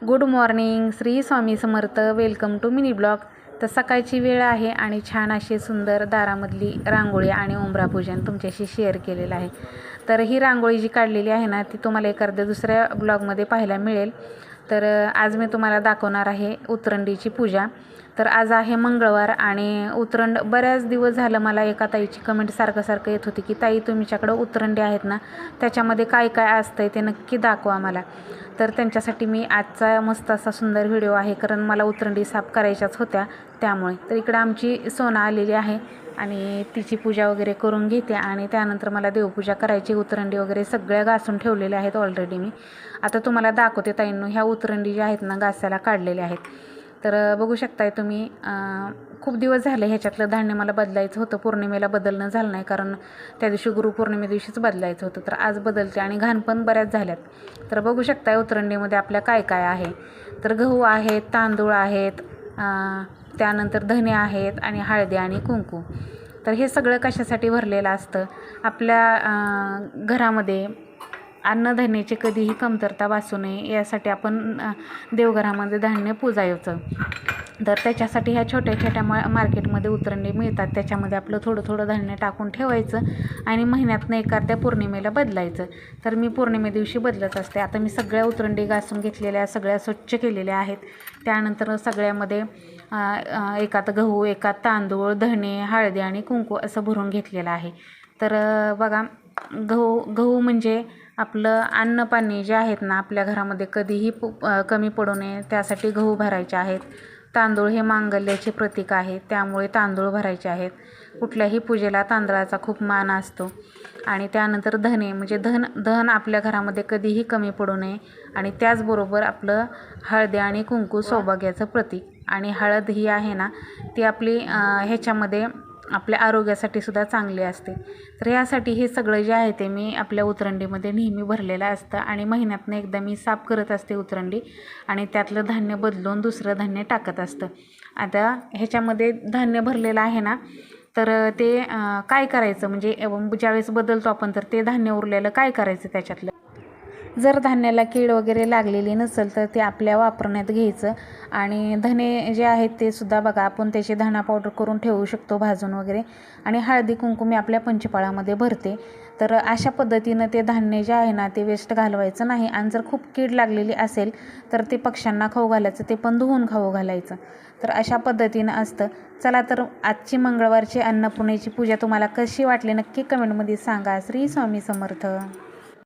Good morning, Shri Swami Samarth. Welcome to mini blog. तर सकाळची वेळ आहे आणि छान अशी सुंदर दारामधली रांगोळी आणि उंबरापूजन तुमच्याशी शेअर केलेलं आहे. तर ही रांगोळी जी काढलेली आहे ना, ती तुम्हाला एखाद्या दुसऱ्या ब्लॉगमध्ये पाहायला मिळेल. तर आज मी तुम्हाला दाखवणार आहे उतरंडीची पूजा. तर आज आहे मंगळवार आणि उतरंड बऱ्याच दिवस झालं मला एका ताईची कमेंट सारखं येत होती की ताई तुमच्याकडं उतरंडी आहेत ना, त्याच्यामध्ये काय काय असतं ते नक्की दाखवा मला. तर त्यांच्यासाठी मी आजचा मस्त असा सुंदर व्हिडिओ आहे, कारण मला उतरंडी साफ करायच्याच होत्या त्यामुळे. तर इकडं आमची सोना आलेली आहे आणि तिची पूजा वगैरे करून घेते आणि त्यानंतर मला देवपूजा करायची. उतरंडी वगैरे सगळ्या घासून ठेवलेल्या आहेत ऑलरेडी मी. आता तुम्हाला दाखवते ताईंनो, ह्या उतरंडी ज्या आहेत ना घासायला काढलेल्या आहेत. तर बघू शकताय तुम्ही, खूप दिवस झाले ह्याच्यातलं धान्य मला बदलायचं होतं. पौर्णिमेला बदलणं झालं नाही, कारण त्या दिवशी गुरुपौर्णिमे दिवशीच बदलायचं होतं. तर आज बदलते आणि घाण पण बऱ्याच झाल्यात. तर बघू शकताय उतरंडीमध्ये आपल्या काय काय आहे. तर गहू आहेत, तांदूळ आहेत, त्यानंतर धने आहेत आणि हळदी आणि कुंकू. तर हे सगळं कशासाठी भरलेलं असतं, आपल्या घरामध्ये अन्नधान्याची कधीही कमतरता भासू नये यासाठी आपण देवघरामध्ये धान्य पुजायचं. तर त्याच्यासाठी ह्या छोट्या छोट्या मार्केटमध्ये उतरंडी मिळतात. त्याच्यामध्ये आपलं थोडं थोडं धान्य टाकून ठेवायचं आणि महिन्यातनं एखाद्या पौर्णिमेला बदलायचं. तर मी पौर्णिमे दिवशी बदलत असते. आता मी सगळ्या उतरंडी घासून घेतलेल्या, सगळ्या स्वच्छ केलेल्या आहेत. त्यानंतर सगळ्यामध्ये एकात गहू, एकात तांदूळ, धणे, हळदी आणि कुंकू असं भरून घेतलेलं आहे. तर बघा, गहू म्हणजे आपलं अन्नपाणी जे आहेत ना, आपल्या घरामध्ये कधीही कमी पडू नये त्यासाठी गहू भरायचे आहेत. तांदूळ हे मांगल्याचे प्रतीक आहे, त्यामुळे तांदूळ भरायचे आहेत. कुठल्याही पूजेला तांदळाचा खूप मान असतो. आणि त्यानंतर धने म्हणजे धन आपल्या घरामध्ये कधीही कमी पडू नये. आणि त्याचबरोबर आपलं हळदी आणि कुंकू सौभाग्याचं प्रतीक. आणि हळद ही आहे ना, ती आपली ह्याच्यामध्ये आपल्या आरोग्यासाठी सुद्धा चांगली असते. तर यासाठी हे सगळं जे आहे ते मी आपल्या उतरंडीमध्ये नेहमी भरलेलं असतं आणि महिन्यातनं एकदा मी साफ करत असते उतरंडी आणि त्यातलं धान्य बदलून दुसरं धान्य टाकत असतं. आता ह्याच्यामध्ये धान्य भरलेलं आहे ना, तर ते काय करायचं म्हणजे ज्यावेळेस बदलतो आपण, तर ते धान्य उरलेलं काय करायचं त्याच्यातलं. जर धान्याला कीड वगैरे लागलेली नसेल तर ते आपल्या वापरण्यात घ्यायचं. आणि धने जे आहेत ते सुद्धा बघा, आपण त्याची धणा पावडर करून ठेवू शकतो भाजून वगैरे. आणि हळदी कुंकू मी आपल्या पंचपाळामध्ये भरते. तर अशा पद्धतीनं ते धान्य जे आहे ना, ते वेस्ट घालवायचं नाही. आणि जर खूप कीड लागलेली असेल तर ते पक्ष्यांना खाऊ घालायचं, ते पण धुवून खाऊ घालायचं. तर अशा पद्धतीनं असतं. चला, तर आजची मंगळवारची अन्नपूर्णेची पूजा तुम्हाला कशी वाटली नक्की कमेंटमध्ये सांगा. श्री स्वामी समर्थ.